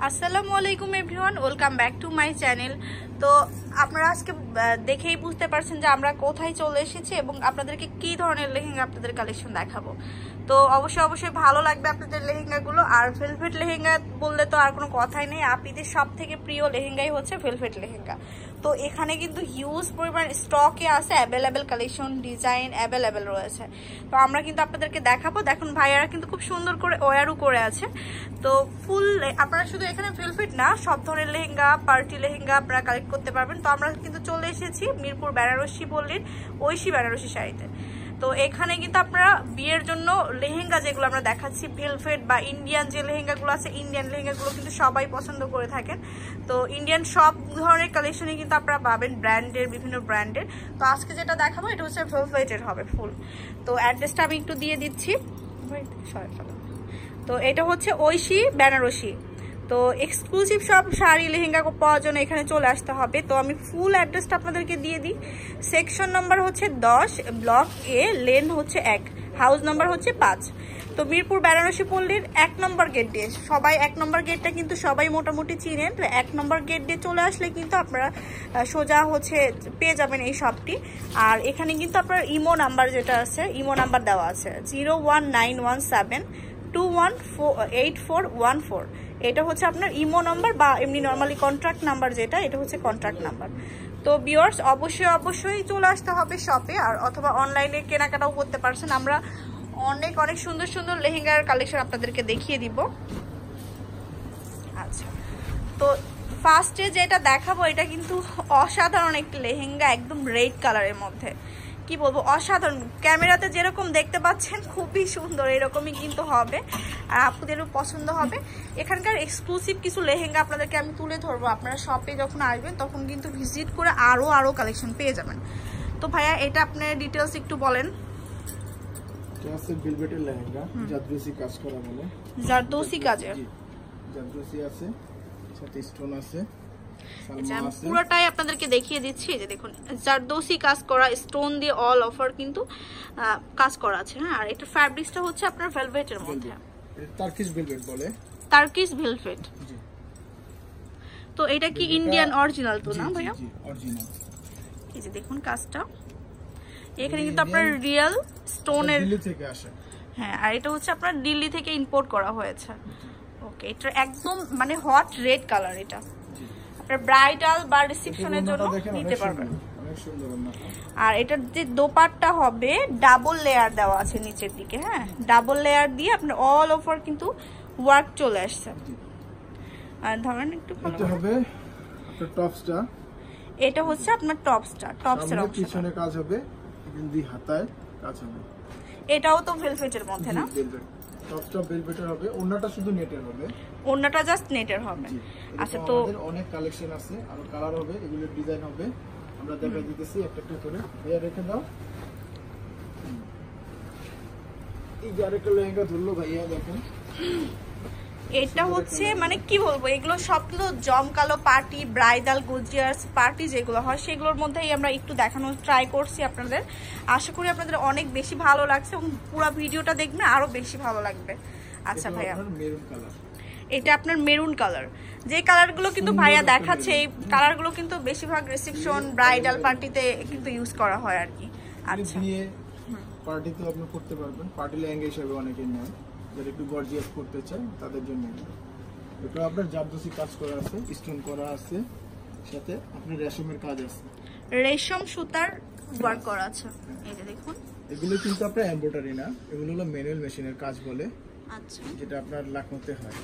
আসসালামু আলাইকুম everyone, welcome back to my channel. তো আপনারা আজকে দেখেই বুঝতে পারছেন যে আমরা কোথায় চলে এসেছি এবং আপনাদেরকে কি ধরনের লেহেঙ্গা আপনাদের কালেকশন দেখাবো। তো অবশ্যই ভালো লাগবে আপনাদের লেহেঙ্গাগুলো। আর ভেলভেট লেহেঙ্গা বললে তো আর কোনো কথাই নেই, আপনাদের সব থেকে প্রিয় লেহেঙ্গাই হচ্ছে ভেলভেট লেহেঙ্গা। তো এখানে কিন্তু হিউজ পরিমাণ স্টকে আছে, অ্যাভেলেবেল কালেকশন, ডিজাইন অ্যাভেলেবেল রয়েছে। তো আমরা কিন্তু আপনাদেরকে দেখাবো। দেখুন ভাইয়ারা কিন্তু খুব সুন্দর করে ওয়ারও করে আছে। তো ফুল আপনারা শুধু এখানে ভেলভেট না, সব ধরনের লেহেঙ্গা, পার্টি লেহেঙ্গা আপনারা কালেক্ট করতে পারবেন। তো আমরা কিন্তু চলে এসেছি মিরপুর বেনারসি পল্লীর ঐশী বেনারসি শাড়িতে। তো এখানে কিন্তু আপনারা বিয়ের জন্য লেহেঙ্গা যেগুলো আমরা দেখাচ্ছি, ভেলভেট বা ইন্ডিয়ান যে লেহেঙ্গাগুলো আছে, ইন্ডিয়ান লেহেঙ্গাগুলো কিন্তু সবাই পছন্দ করে থাকেন। তো ইন্ডিয়ান সব ধরনের কালেকশনই কিন্তু আপনারা পাবেন, ব্র্যান্ডের, বিভিন্ন ব্র্যান্ডের। তো আজকে যেটা দেখাবো এটা হচ্ছে ভেলভেটের হবে ফুল। তো অ্যাড্রেসটা আমি একটু দিয়ে দিচ্ছি। তো এটা হচ্ছে ঐশী বেনারসি। তো এক্সক্লুসিভ সব শাড়ি লেহেঙ্গা পাওয়ার জন্য এখানে চলে আসতে হবে। তো আমি ফুল অ্যাড্রেসটা আপনাদেরকে দিয়ে দিই। সেকশন নাম্বার হচ্ছে 10, ব্লক এ, লেন হচ্ছে 1, হাউস নাম্বার হচ্ছে 5। তো মিরপুর বেনারসি পল্লীর 1 নম্বর গেট দিয়ে, সবাই 1 নম্বর গেটটা কিন্তু সবাই মোটামুটি চিনেন। তো 1 নম্বর গেট দিয়ে চলে আসলে কিন্তু আপনারা সোজা হচ্ছে পেয়ে যাবেন এই শপটি। আর এখানে কিন্তু আপনার ইমো নাম্বার যেটা আছে, ইমো নাম্বার দেওয়া আছে 01917218414। এটা হচ্ছে আপনার ইমো নাম্বার বা এমনি নর্মালি কন্ট্রাক্ট নাম্বার যেটা, এটা হচ্ছে কন্ট্রাক্ট নাম্বার। তো ভিউয়ার্স অবশ্যই চলে আসতে হবে শপে, আর অথবা অনলাইনে কেনাকাটাও করতে পারছেন। আমরা অনেক সুন্দর লেহেঙ্গার কালেকশন আপনাদেরকে দেখিয়ে দিব। আচ্ছা, তো ফার্স্টে যেটা দেখাবো এটা কিন্তু অসাধারণ একটি লেহেঙ্গা, একদম রেড কালারের মধ্যে। কি বলবো, অসাধারণ। ক্যামেরাতে যেরকম দেখতে পাচ্ছেন খুবই সুন্দর, এরকমই কিন্তু হবে আর আপনাদেরও পছন্দ হবে। এখানকার এক্সক্লুসিভ কিছু লেহেঙ্গা আপনাদেরকে আমি তুলে ধরবো। আপনারা শপে যখন আসবেন তখন কিন্তু ভিজিট করে আরো কালেকশন পেয়ে যাবেন। তো ভাইয়া এটা আপনার ডিটেলস একটু বলেন। ভেলভেটের লেহেঙ্গা, জারদোসি কাজ করা বলে, জারদোসি কাজে, জারদোসি আছে, সাথে স্টোন আছে। পুরোটাই আপনাদেরকে দেখিয়ে দিচ্ছি। যে দেখুন জারদোসি কাজ করা, স্টোন দিয়ে অল ওভার কিন্তু কাজ করা আছে। হ্যাঁ, আর এটা ফ্যাব্রিক্সটা হচ্ছে আপনার ভেলভেটের মধ্যে, টার্কিশ ভেলভেট বলে, টার্কিশ ভেলভেট। তো এটা কি ইন্ডিয়ান অরিজিনাল তো না ভাইয়া? জি অরিজিনাল। এই যে দেখুন কাজটা, এখানে কিন্তু আপনার রিয়েল স্টোনের, দিল্লি থেকে আসে। হ্যাঁ, আর এটা হচ্ছে আপনার দিল্লি থেকে ইম্পোর্ট করা হয়েছে। ওকে, এটা একদম মানে হট রেড কালার। এটা আপনার ব্রাইডাল বা রিসেপশনের জন্য নিতে পারবেন। অনেক সুন্দর ওন্নাটা। আর এটার যে দোপাট্টা হবে ডাবল লেয়ার দেওয়া আছে নিচের দিকে। হ্যাঁ, ডাবল লেয়ার দিয়ে আপনার অল ওভার কিন্তু ওয়ার্ক চলে আসছে। আর ধরেন একটু ভালো হবে আপনার টপসটা, এটা হচ্ছে আপনার টপসটা, টপসের অংশ, পিছনে কাজ হবে, দুই হাতায় কাজ হবে। এটাও তো ভেলভেটের মধ্যে না? টপসটা ভেলভেটের হবে, ওন্নাটা শুধু নেটের হবে, ওন্নাটা জাস্ট নেটের হবে। আচ্ছা, তো অনেক কালেকশন আছে, আর কালার হবে, এগুলো ডিজাইন হবে, আমরা দেখাই দিতেছি একটা করে। ভাইয়া রেখে দাও। এই যে আরেকটা লেহেঙ্গা ধরলো ভাইয়া, দেখেন এটা হচ্ছে মানে কি বলবো, এগুলো সবগুলো জমকালো পার্টি, ব্রাইডাল, গর্জিয়াস পার্টি যেগুলো হয় সেগুলোর মধ্যেই আমরা একটু দেখানোর ট্রাই করছি আপনাদের। আশা করি আপনাদের অনেক বেশি ভালো লাগছে এবং পুরো ভিডিওটা দেখবেন আরো বেশি ভালো লাগবে। আচ্ছা ভাইয়া, এটা আপনার মেরুন কালার। যে কালারগুলো কিন্তু ভাইয়া দেখাচ্ছে, এই কালারগুলো কিন্তু বেশিরভাগ রিসেপশন, ব্রাইডাল পার্টিতে কিন্তু ইউজ করা হয় আর কি। আচ্ছা, পার্টিতেও আপনি করতে পারবেন, পার্টি লেহেঙ্গা হিসেবে অনেকে নেয়, যারা একটু গর্জিয়াস করতে চায় তাদের জন্য। এটা আপনার জারদোসি কাজ করা আছে, স্টোন করা আছে, সাথে আপনার রেশমের কাজ আছে, রেশম সুতার ওয়ার্ক করা আছে। এই যে দেখুন, এগুলো কিন্তু আপনার এমব্রয়ডারি না, এগুলো হলো ম্যানুয়াল মেশিনের কাজ বলে। আচ্ছা, যেটা আপনার লাখনৌতে হয়,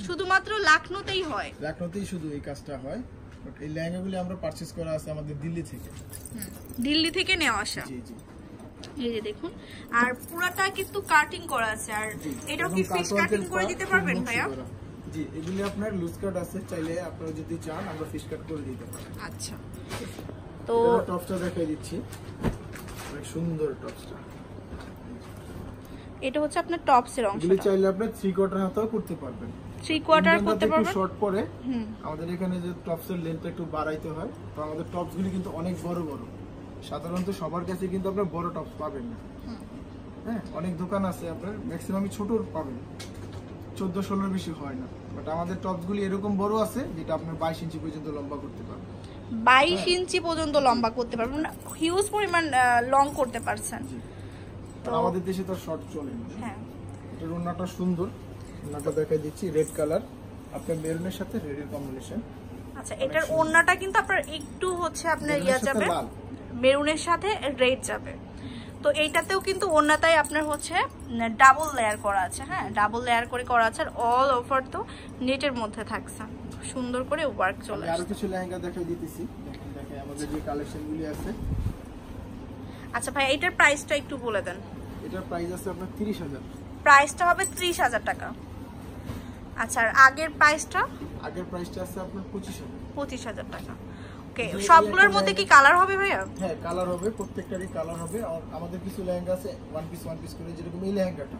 শুধুমাত্র লাখনৌতেই হয়, লাখনৌতেই শুধু এই কাজটা হয়। বাট এই লেহেঙ্গাগুলো আমরা পারচেজ করা আছে আমাদের দিল্লি থেকে, দিল্লি থেকে নেওয়া আসা। জি জি, এই যে দেখুন, আর পুরাটা কিন্তু কাটিং করা আছে। আর এটাও কি ফিশ কাটিং করে দিতে পারবেন ভাইয়া? জি, এগুলি আপনার লুজ কাট আছে, চাইলে আপনারা যদি চান আমরা ফিশ কাট করে দিতে পারি। আচ্ছা, তো টপসটা দেখাই দিচ্ছি, অনেক সুন্দর টপসটা। এটা হচ্ছে আপনার টপসের অংশ। এগুলি চাইলে আপনি 3 কোয়ার্টার হাতাও করতে পারবেন, 3 কোয়ার্টার করতে পারবেন। শর্ট পরে আমাদের এখানে যে টপসের লেন্থটা একটু বাড়াইতে হয়, তো আমাদের টপসগুলি কিন্তু অনেক বড় বড়, সাধারণত সবার কাছে কিন্তু আপনার বড় টপস পাবেন না। হ্যাঁ, অনেক দোকান আছে আপনার ম্যাক্সিমামই ছোট পাবেন, 14-16 বেশি হয় না, বাট আমাদের টপসগুলি এরকম বড় আছে যেটা আপনার 22 ইঞ্চি পর্যন্ত লম্বা করতে পারবেন। 22 ইঞ্চি পর্যন্ত লম্বা করতে পারবেন, হিউজ পরিমাণ লং করতে পারছেন। তো আমাদের দেশে তো শর্ট চলে না। হ্যাঁ, এটার ওড়নাটা সুন্দর, ওড়নাটা দেখাই দিচ্ছি, রেড কালার, আপনার মেরুনের সাথে রেডের কম্বিনেশন। আচ্ছা, এটার ওড়নাটা কিন্তু আপনার একটু হচ্ছে আপনার ইয়া যাবে, মেরুনের সাথে রেড যাবে। তো এইটাতেও কিন্তু ওড়নাটাই আপনার হচ্ছে ডাবল লেয়ার করা আছে। হ্যাঁ, ডাবল লেয়ার করে করা আছে, আর অল ওভার তো নেটের মধ্যে থাকছে, সুন্দর করে ওয়ার্ক চলে আসছে। আরো কিছু লেহেঙ্গা দেখাই দিতেছি, দেখেন আমাদের যে কালেকশনগুলি আছে। আচ্ছা ভাই, এটার প্রাইসটা একটু বলে দেন। এটার প্রাইস আছে আপনার 30,000। প্রাইসটা হবে 30,000 টাকা। আচ্ছা, আর আগের প্রাইসটা? আগের প্রাইসটা আছে আপনার 25,000 টাকা। ওকে, সবগুলোর মধ্যে কি কালার হবে ভাইয়া? হ্যাঁ, কালার হবে, প্রত্যেকটারই কালার হবে। আর আমাদের কিছু লেহেঙ্গা আছে ওয়ান পিস করে, যেরকম এই লেহেঙ্গাটা,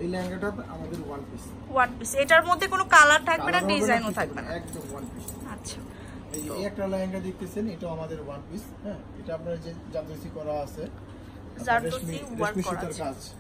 এই লেহেঙ্গাটা আমাদের ওয়ান পিস। এটার মধ্যে কোনো কালার থাকবে না, ডিজাইনও থাকবে না, একদম ওয়ান পিস। আচ্ছা, এই একটা লেহেঙ্গা দেখতেছেন, এটা আমাদের ওয়ান পিস। হ্যাঁ, এটা আপনার যে জারদোসি করা আছে, জারদোসি ওয়ার্ক করা আছে,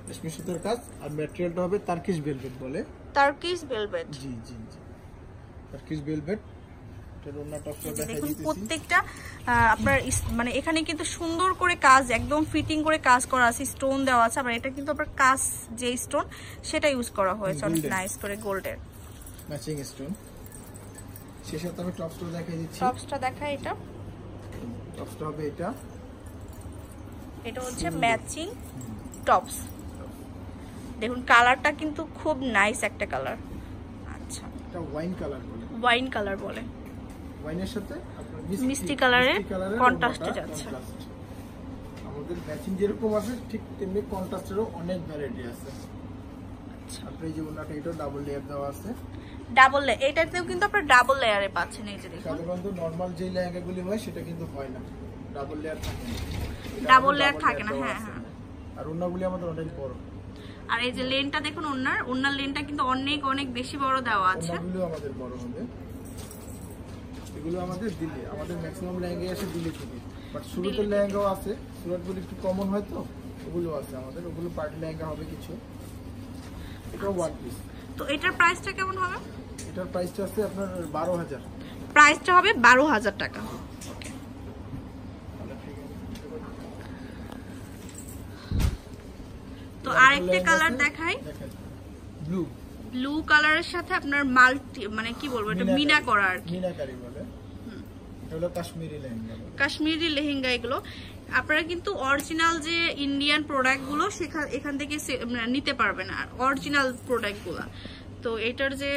রেশমি সুতার কাজ। আর ম্যাটেরিয়ালটা হবে টার্কিশ ভেলভেট বলে। টার্কিশ ভেলভেট, জি জি জি, টার্কিশ ভেলভেট। দেখুন প্রত্যেকটা আপনার মানে এখানে কিন্তু সুন্দর করে কাজ, একদম ফিটিং করে কাজ করা আছে, স্টোন দেওয়া আছে। আবার এটা কিন্তু আপনার কাজ যে স্টোন সেটা ইউজ করা হয়েছে, অনেক নাইস করে গোল্ডের ম্যাচিং স্টোন। শেষে আমি টপসটা দেখাই দিচ্ছি। টপসটা দেখাই, এটা টপসটা হবে এটা হচ্ছে ম্যাচিং টপস। দেখুন কালারটা কিন্তু খুব নাইস একটা কালার। আচ্ছা, এটা ওয়াইন কালার বলে, ওয়াইন কালার বলে। ওয়াইনের সাথে আপনার মিষ্টি কালারের কন্ট্রাস্টে যাচ্ছে। আমাদের ম্যাচিং যেরকম আছে ঠিক তেমনি কন্ট্রাস্টেরও অনেক ভ্যারাইটি আছে। আচ্ছা, আপনি যে ওনাটা এটা ডাবল লেয়ার দেওয়া আছে, ডাবল লেয়ার, এটাতেও কিন্তু আপনারা ডাবল লেয়ারে পাচ্ছেন। এই যে দেখুন, সাধারণত নরমাল যে লেহেঙ্গাগুলি হয় সেটা কিন্তু হয় না, ডাবল লেয়ার থাকে না, ডাবল লেয়ার থাকে না। হ্যাঁ হ্যাঁ, আর ওনাগুলি আমাদের অনেক বড়। আর এই যে লেনটা দেখুন, ওনার লেনটা কিন্তু অনেক অনেক বেশি বড় দেওয়া আছে। ওনাগুলো আমাদের বড় হবে। এগুলো আমাদের দিল্লি, আমাদের ম্যাক্সিমাম লেহেঙ্গা আসে দিল্লি থেকে, বাট সুরতের লেহেঙ্গাও আছে। সুরতগুলো একটু কমন হয়, তো ওগুলো আছে আমাদের, ওগুলো পার্টি লেহেঙ্গা হবে কিছু। এটা ওয়ান পিস। তো এটার প্রাইসটা কেমন হবে? এটার প্রাইসটা আছে আপনার 12,000। প্রাইসটা হবে 12,000 টাকা। ওকে, তো আরেকটা কালার দেখাই, ব্লু কালারের সাথে আপনার মাল্টি, মানে কি বলবো, এটা মিনা করা আর কি, মিনাকারি বলে। এটা হলো কাশ্মীরি লেহেঙ্গা, কাশ্মীরি লেহেঙ্গা। এগুলো আপনারা কিন্তু অরিজিনাল যে ইন্ডিয়ান প্রোডাক্টগুলো এখান থেকে নিতে পারবেন, আর অরিজিনাল প্রোডাক্টগুলো। তো এটার যে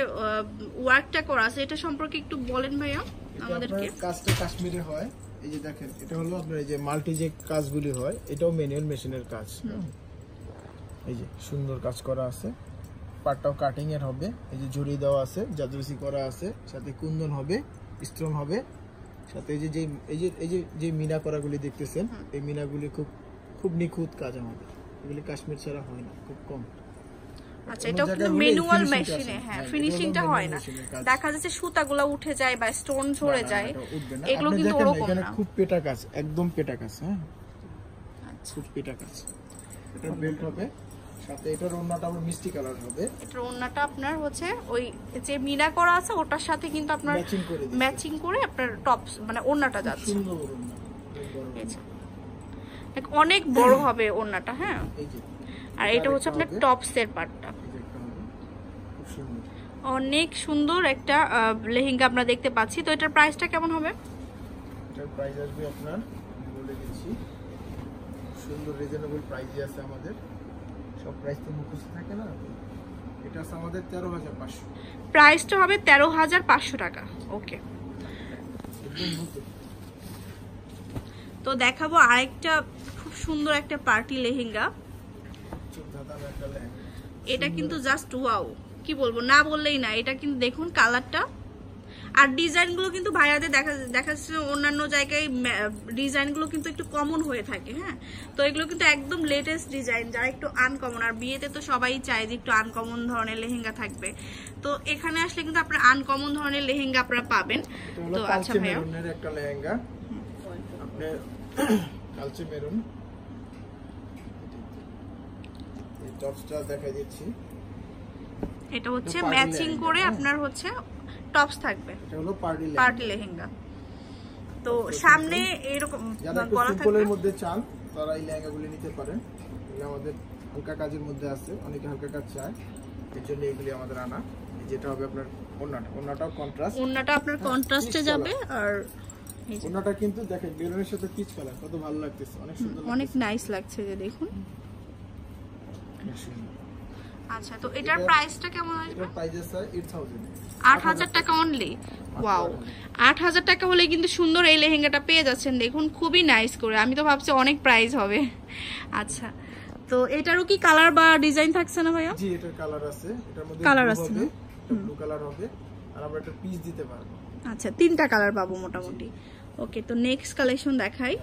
ওয়ার্কটা করা আছে, এটা সম্পর্কে একটু বলেন ভাইয়া আমাদেরকে। কাজটা কাশ্মীরে হয়। এই যে দেখেন, এটা হলো আপনার এই যে মাল্টি যে কাজগুলি হয়, এটাও ম্যানুয়াল মেশিনের কাজ। এই যে সুন্দর কাজ করা আছে, পাটটাও কাটিং এর হবে। এই যে জড়ি দেওয়া আছে, জাদুসি করা আছে, সাথে কুন্দন হবে, স্টোন হবে, সাথে এই যে যে মিনা করাগুলি দেখতেছেন, এই মিনাগুলি খুব নিখুঁত কাজ আমাদের। এগুলি কাশ্মীর ছাড়া হয় না, খুব কম। আচ্ছা, এটা কিন্তু ম্যানুয়াল মেশিনে, হ্যাঁ, ফিনিশিংটা হয় না। দেখা যাচ্ছে সুতাগুলো উঠে যায় বা স্টোন ঝরে যায়, এগুলো কিন্তু ওরকম না। খুব পেটা কাজ, একদম পেটা কাজ। হ্যাঁ, খুব পেটা কাজ। এটা বেল্ট হবে, সাথে এটার ওড়নাটা আবার মিষ্টি কালার হবে। এটার ওড়নাটা আপনার হচ্ছে ওই যে মিনা করা আছে ওটার সাথে কিন্তু আপনার ম্যাচিং করে আপনার টপস মানে ওড়নাটা যাচ্ছে। সুন্দর ওড়না, অনেক বড় হবে ওড়নাটা। হ্যাঁ, আর এটা হচ্ছে আপনার টপসের পার্টটা। অনেক সুন্দর একটা লেহেঙ্গা আমরা দেখতে পাচ্ছি। তো এটার প্রাইসটা কেমন হবে? এটার প্রাইস আসবে আপনার, বলে দিচ্ছি, সুন্দর রিজনেবল প্রাইসই আছে আমাদের। সব প্রাইস তো মুখস্থ থাকে না। এটা আছে আমাদের 13,500। প্রাইসটা হবে 13,500 টাকা। ওকে, তো দেখাবো আরেকটা খুব সুন্দর একটা পার্টি লেহেঙ্গা। এটা কিন্তু জাস্ট ওয়াও, কি বলবো, না বললেই না। এটা কিন্তু দেখুন কালারটা, আর ডিজাইনগুলো কিন্তু ভাইয়াদের দেখা যাচ্ছে অন্যান্য জায়গায় ডিজাইনগুলো কিন্তু একটু কমন হয়ে থাকে। হ্যাঁ, তো এগুলো কিন্তু একদম লেটেস্ট ডিজাইন, যারা একটু আনকমন, আর বিয়েতে তো সবাই চায় যে একটু আনকমন ধরনের লেহেঙ্গা থাকবে। তো এখানে আসলে কিন্তু আপনারা আনকমন ধরনের লেহেঙ্গা আপনারা পাবেন। তো আচ্ছা ভাইয়া, একটা লেহেঙ্গা আপনি কালচে মেরুন, এই টপসটা দেখাই দিচ্ছি। এটা হচ্ছে ম্যাচিং করে আপনার হচ্ছে টপস থাকবে, এটা হলো পার্টি লেহেঙ্গা। তো সামনে এরকম গলা থাকবে। সিম্পলের মধ্যে চান তারা এই লেহেঙ্গাগুলো নিতে পারেন, এগুলো আমাদের হালকা কাজের মধ্যে আছে, অনেকে হালকা কাজ চায়, এর জন্য এগুলি আমাদের আনা। যেটা হবে আপনার ওন্নাটাও কন্ট্রাস্ট, ওন্নাটা আপনার কন্ট্রাস্টে যাবে। আর ওন্নাটা কিন্তু দেখেন বেলুনের সাথে পিচ কালার, কত ভালো লাগতেছে, অনেক সুন্দর, অনেক নাইস লাগছে যে দেখুন। আচ্ছা, তো এটার প্রাইসটা কেমন আসবে? এটার প্রাইস আছে 8000 টাকা অনলি। ওয়াও, 8000 টাকা হলে কিন্তু সুন্দর এই লেহেঙ্গাটা পেয়ে যাচ্ছেন। দেখুন খুবই নাইস করে, আমি তো ভাবছি অনেক প্রাইস হবে। আচ্ছা, তো এটারও কি কালার বা ডিজাইন থাকছে না ভাইয়া? জি, এটার কালার আছে, এটার মধ্যে কালার আছে, ব্লু কালার হবে, আর আমরা একটা পিস দিতে পারবো। আচ্ছা, 3টা কালার পাবো মোটামুটি। ওকে, তো নেক্সট কালেকশন দেখাই।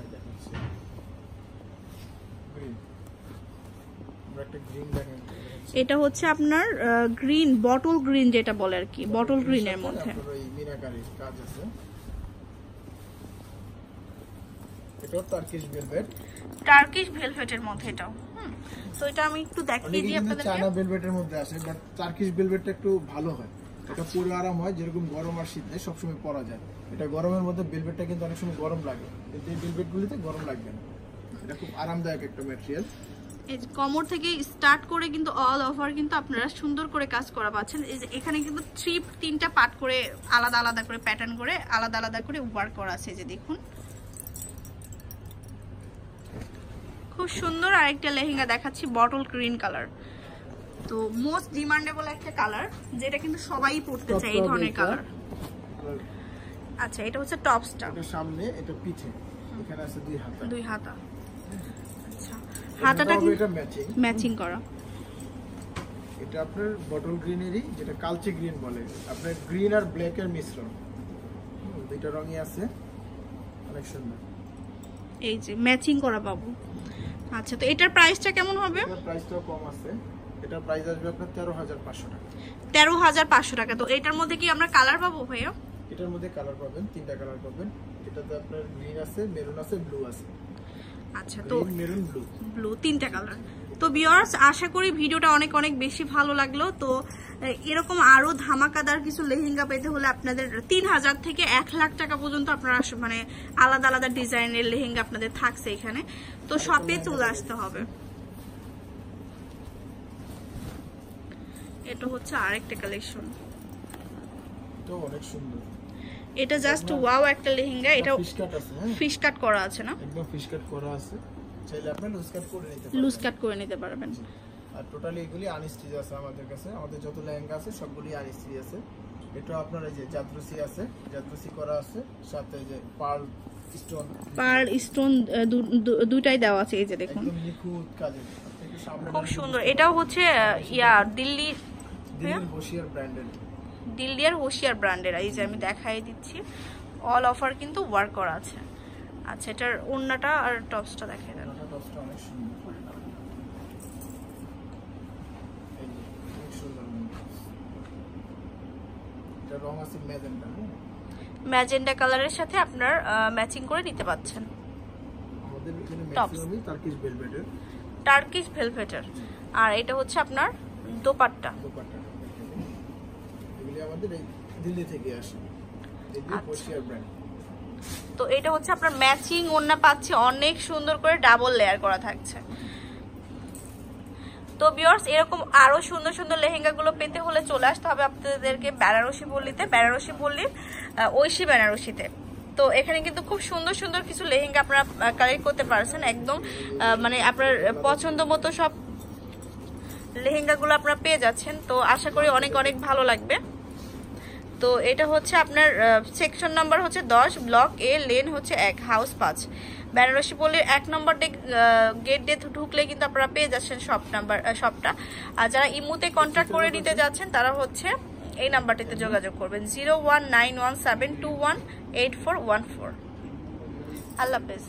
এটা হচ্ছে আপনার গ্রিন, বটল গ্রিন যেটা বলে আর কি, বটল গ্রিনের মধ্যে মিনাকারির কাজ আছে। এটা টার্কিশ ভেলভেট, টার্কিশ ভেলভেটের মধ্যে এটাও। তো এটা আমি একটু দেখিয়ে দিই আপনাদেরকে। চায়না ভেলভেটের মধ্যে আছে, বাট টার্কিশ ভেলভেটটা একটু ভালো হয়, এটা পুরো আরাম হয়, যেরকম গরম আর শীতে সবসময় পরা যায়। এটা গরমের মধ্যে ভেলভেটটা কিন্তু অনেক সময় গরম লাগে, কিন্তু এই ভেলভেটগুলিতে গরম লাগবে না, এটা খুব আরামদায়ক একটা ম্যাটেরিয়াল। এই কোমর থেকে স্টার্ট করে কিন্তু অল ওভার কিন্তু আপনারা সুন্দর করে কাজ করা পাচ্ছেন। এই যে এখানে কিন্তু 3টা পার্ট করে আলাদা আলাদা করে প্যাটার্ন করে আলাদা আলাদা করে ওয়ার্ক করা আছে, যে দেখুন খুব সুন্দর। আরেকটা লেহেঙ্গা দেখাচ্ছি, বটল গ্রিন কালার। তো মোস্ট ডিমান্ডেবল একটা কালার, যেটা কিন্তু সবাই পরতে চায় এই ধরনের কালার। আচ্ছা, এটা হচ্ছে টপসটা, এটা সামনে, এটা পিছে, এখানে আছে দুই হাতা। আচ্ছা, হাতাটা কি এটা ম্যাচিং করা? এটা আপনার বটল গ্রিনেরই, যেটা কালচে গ্রিন বলে, আপনার গ্রিন আর ব্ল্যাক এর মিশ্রণ, দুইটা রঙই আছে, অনেক সুন্দর। এই যে ম্যাচিং করা পাবো। আচ্ছা, তো এটার প্রাইসটা কেমন হবে? এটার প্রাইসটাও কম আছে, এটার প্রাইস আসবে আপনার 13500 টাকা। 13500 টাকা। তো এটার মধ্যে কি আমরা কালার পাবো ভাইয়া? এটার মধ্যে কালার পাবেন, 3টা কালার পাবেন। এটাতে আপনার গ্রিন আছে, মেরুন আছে, ব্লু আছে। আচ্ছা, তো মেরুন ব্লু 3টা কালার। তো ভিউয়ার্স, আশা করি ভিডিওটা অনেক অনেক বেশি ভালো লাগলো। তো এরকম আরো ধামাকাদার কিছু লেহেঙ্গা পেতে হলে আপনাদের 3000 থেকে 1 লাখ টাকা পর্যন্ত আপনারা মানে আলাদা আলাদা ডিজাইনের লেহেঙ্গা আপনাদের থাকছে এখানে। তো শপে চলে আসতে হবে। এটা হচ্ছে আরেকটা কালেকশন, তো অনেক সুন্দর। এটা জাস্ট ওয়াও একটা লেহেঙ্গা। এটা ফিশ কাট আছে, ফিশ কাট করা আছে না? একদম ফিশ কাট করা আছে, চাইলে আপনি লুজ কাট করে নিতে পারবেন। লুজ কাট করে নিতে পারবেন। আর টোটালি এগুলি আনস্টিচ আছে আমাদের কাছে, আমাদের যত লেহেঙ্গা আছে সবগুলি আনস্টিচ আছে। এটা আপনার এই যে জাদ্রসি আছে, জাদ্রসি করা আছে, সাথে যে পার্ল স্টোন দুটাই দেওয়া আছে। এই যে দেখুন একদম নিখুঁত কাজের, খুব সুন্দর। এটাও হচ্ছে দিল্লির হোশিয়ার ব্র্যান্ডের, দিল্লির হোশিয়ার ব্র্যান্ডের। এই যে আমি দেখাই দিচ্ছি, অল অফার কিন্তু ওয়ার্ক করা আছে। আচ্ছা, এটার ওন্নাটা আর টপসটা দেখাই দেন। টপসটা অনেক সুন্দর, অনেক সুন্দর। এটা রং আছে ম্যাজেন্টা, ম্যাজেন্টা কালারের সাথে আপনার ম্যাচিং করে নিতে পাচ্ছেন। আমাদের এখানে ম্যাক্সিমামই টার্কিশ ভেলভেটের, টার্কিশ ভেলভেটের। আর এটা হচ্ছে আপনার দোপাট্টা। এগুলি আমাদের এই দিল্লি থেকে আসে, দিল্লি হোশিয়ার ব্র্যান্ড। তো এটা হচ্ছে আপনার ম্যাচিং ওন্না পাচ্ছে, অনেক সুন্দর করে ডাবল লেয়ার করা থাকছে। তো ভিউয়ার্স, এরকম আরো সুন্দর সুন্দর লেহেঙ্গাগুলো পেতে হলে চলে আসতে হবে আপনাদেরকে বেনারসি পল্লীতে, বেনারসি পল্লীর ঐশী বেনারসিতে। তো এখানে কিন্তু খুব সুন্দর সুন্দর কিছু লেহেঙ্গা আপনারা কালেক্ট করতে পারছেন, একদম মানে আপনার পছন্দ মতো সব লেহেঙ্গাগুলো আপনারা পেয়ে যাচ্ছেন। তো আশা করি অনেক অনেক ভালো লাগবে। তো এটা হচ্ছে আপনার সেকশন নাম্বার হচ্ছে 10, ব্লক এ, লেন হচ্ছে 1, হাউস 5, বেনারসি পল্লীর 1 নম্বর গেট দিয়ে ঢুকলে কিন্তু আপনারা পেয়ে যাচ্ছেন শপটা। আর যারা ইমুতে কন্ট্যাক্ট করে নিতে যাচ্ছেন তারা হচ্ছে এই নাম্বারটিতে যোগাযোগ করবেন, 019172184114। আল্লাহ হাফেজ।